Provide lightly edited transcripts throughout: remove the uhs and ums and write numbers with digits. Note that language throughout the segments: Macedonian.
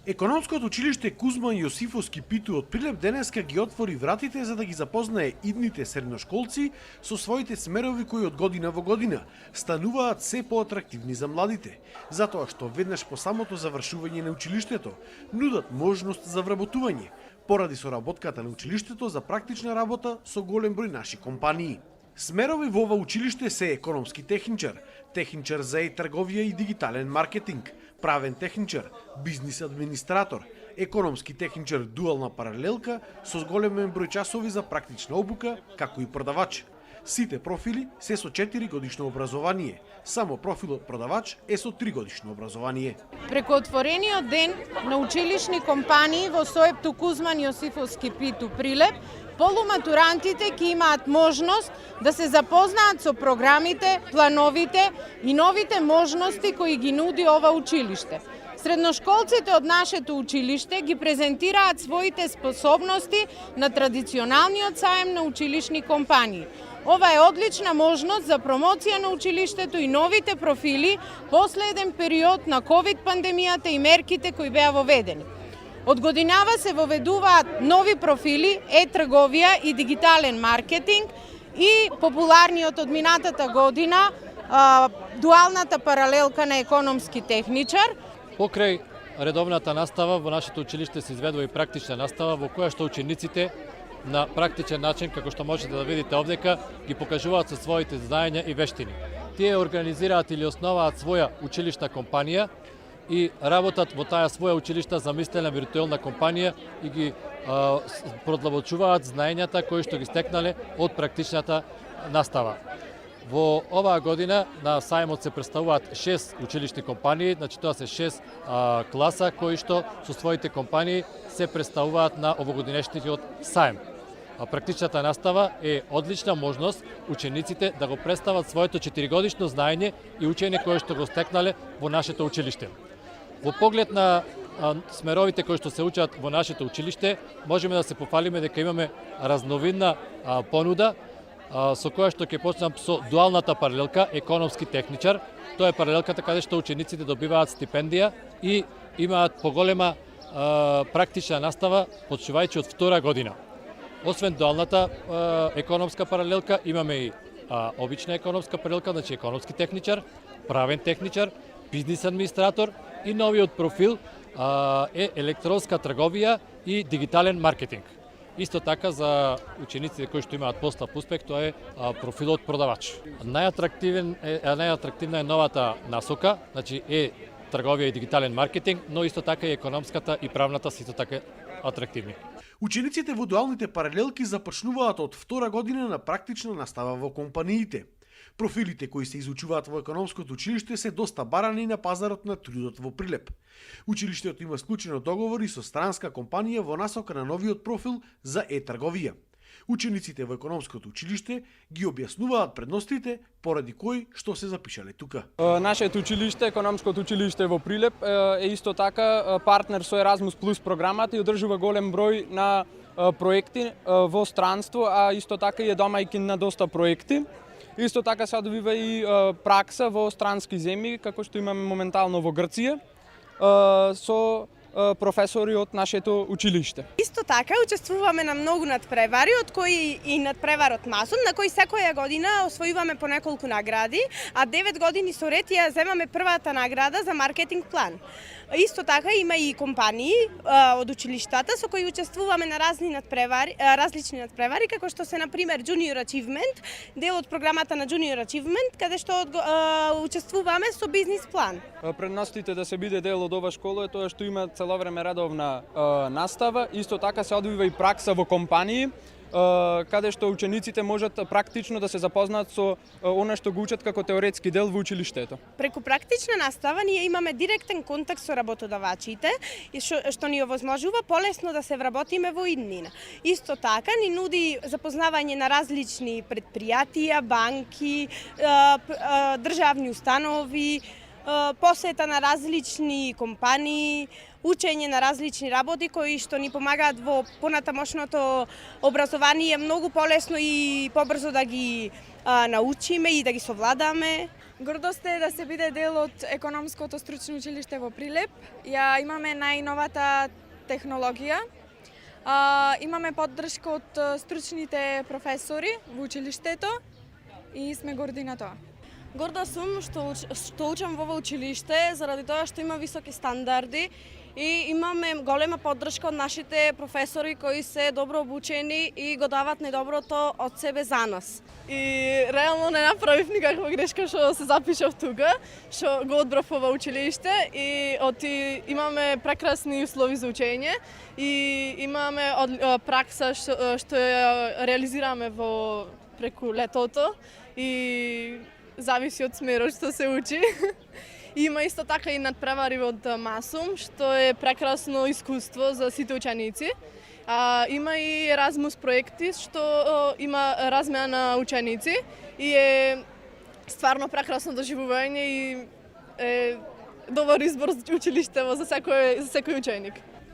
Економското училиште Кузман Јосифовски Питу од Прилеп денеска ги отвори вратите за да ги запознае идните средношколци со своите смерови кои од година во година стануваат се поатрактивни за младите, затоа што веднаш по самото завршување на училиштето нудат можност за вработување, поради соработката на училиштето за практична работа со голем број наши компании. Смерови во ова училиште се економски техничар, техничар за трговија и дигитален маркетинг, правен техничар, бизнис администратор, економски техничар дуална паралелка со големен број часови за практична обука, како и продавач. Сите профили се со 4 годишно образование, само профилот продавач е со 3 годишно образование. Преку отворениот ден на училишни компании во СОЕПТУ Кузман Јосифовски Питу Прилеп, полуматурантите ќе имаат можност да се запознаат со програмите, плановите и новите можности кои ги нуди ова училиште. Средношколците од нашето училиште ги презентираат своите способности на традиционалниот саем на училишни компании. Ова е одлична можност за промоција на училиштето и новите профили после еден период на ковид пандемијата и мерките кои беа воведени. Од годинава се воведуваат нови профили, трговија и дигитален маркетинг и популарниот од минатата година дуалната паралелка на економски техничар. Покрај редовната настава во нашето училиште се изведува и практична настава во која што учениците на практичен начин, како што можете да видите овдека, ги покажуваат со своите знаења и вештини. Тие организираат или основаат своја училишна компанија и работат во таа своја училишта замислена виртуелна компанија и ги продлабочуваат знаењата кои што ги стекнале од практичната настава. Во оваа година на сајмот се представуваат 6 училишни компании, значи тоа се 6 класа кои што со своите компании се представуваат на овогодинешниот сајм. Практичната настава е одлична можност учениците да го представат своето 4-годишно знаење и учење кое што го стекнале во нашето училиште. Во поглед на смеровите кои што се учат во нашето училиште, можеме да се пофалиме дека имаме разновидна понуда, со која што ќе почнам со дуалната паралелка економски техничар. Тоа е паралелката каде што учениците добиваат стипендија и имаат поголема практична настава почнувајќи од втора година. Освен дуалната економска паралелка, имаме и обична економска паралелка, значи економски техничар, правен техничар, бизнис администратор и новиот профил е електронска трговија и дигитален маркетинг. Исто така за учениците кои што имаат постап успех, тоа е профилот продавач. Најатрактивна е новата насока, значи е трговија и дигитален маркетинг, но исто така и економската и правната се исто така атрактивни. Учениците во дуалните паралелки започнуваат од втора година на практична настава во компаниите. Профилите кои се изучуваат во економското училиште се доста барани на пазарот на трудот во Прилеп. Училиштето има склучено договори со странска компанија во насока на новиот профил за трговија. Учениците во економското училиште ги објаснуваат предностите поради кои што се запишале тука. Нашето училиште, економското училиште во Прилеп, е исто така партнер со Еразмус Плюс програмата и одржува голем број на проекти во странство, а исто така и е домајќин на доста проекти. Исто така се добива и пракса во странски земји, како што имаме моментално во Грција, со професори од нашето училиште. Исто така учествуваме на многу надпревари, од кои и надпреварот Масум, на кој секоја година освојуваме по неколку награди, а 9 години со ред ја земаме првата награда за маркетинг план. Исто така има и компании од училиштата со кои учествуваме на различни надпревари, како што се на пример Junior Achievement, дел од програмата на Junior Achievement, каде што учествуваме со бизнис план. Предностите да се биде дел од ова школа е тоа што има цело време редовна настава, исто така се одвива и пракса во компании, каде што учениците можат практично да се запознаат со она што го учат како теоретски дел во училиштето. Преку практична настава ние имаме директен контакт со работодавачите, што ни овозможува полесно да се вработиме во иднина. Исто така ни нуди запознавање на различни предпријатија, банки, државни установи, посета на различни компании, учење на различни работи кои што ни помагаат во понатамошното образование многу полесно и побрзо да ги научиме и да ги совладаме. Гордост е да се биде дел од економското стручно училиште во Прилеп. Ја имаме најновата технологија. Имаме поддршка од стручните професори во училиштето и сме горди на тоа. Горда сум што учам во ова училиште заради тоа што има високи стандарди и имаме голема поддршка од нашите професори кои се добро обучени и го дават најдоброто од себе за нас. И реално не направив никаква грешка што се запишав тука, што го одбрав ова училиште и имаме прекрасни услови за учење и имаме пракса што ја реализираме преку летото и зависи од смерот што се учи. Има исто така и надпревари од МАСУМ, што е прекрасно искуство за сите ученици. Има и Еразмус проекти, што има размена на ученици и е стварно прекрасно доживување и е добар избор за училиште за секој ученик.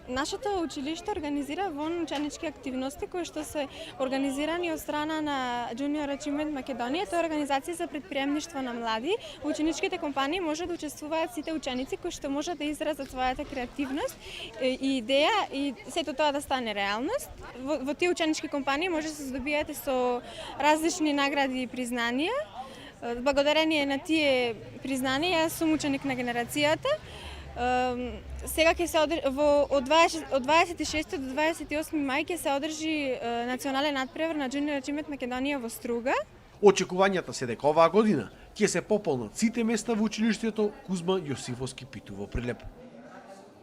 Нашето училиште организира вон ученички активности кои што се организирани од страна на Junior Achievement Македонија. Тоа е организација за предприемништво на млади. Ученичките компании може да учествуваат сите ученици кои што можат да изразат својата креативност и идеја и сето тоа да стане реалност. Во тие ученички компании може да се здобиете со различни награди и признанија. Благодарение на тие признанија, јас сум ученик на генерацијата. Сега ќе се од 26 до 28 мај ќе се одржи национален надпревар на Junior Achievement Македонија во Струга. Очекувањата се дека оваа година ќе се пополнат сите места во училиштето Кузма Јосифовски Питу во Прилеп.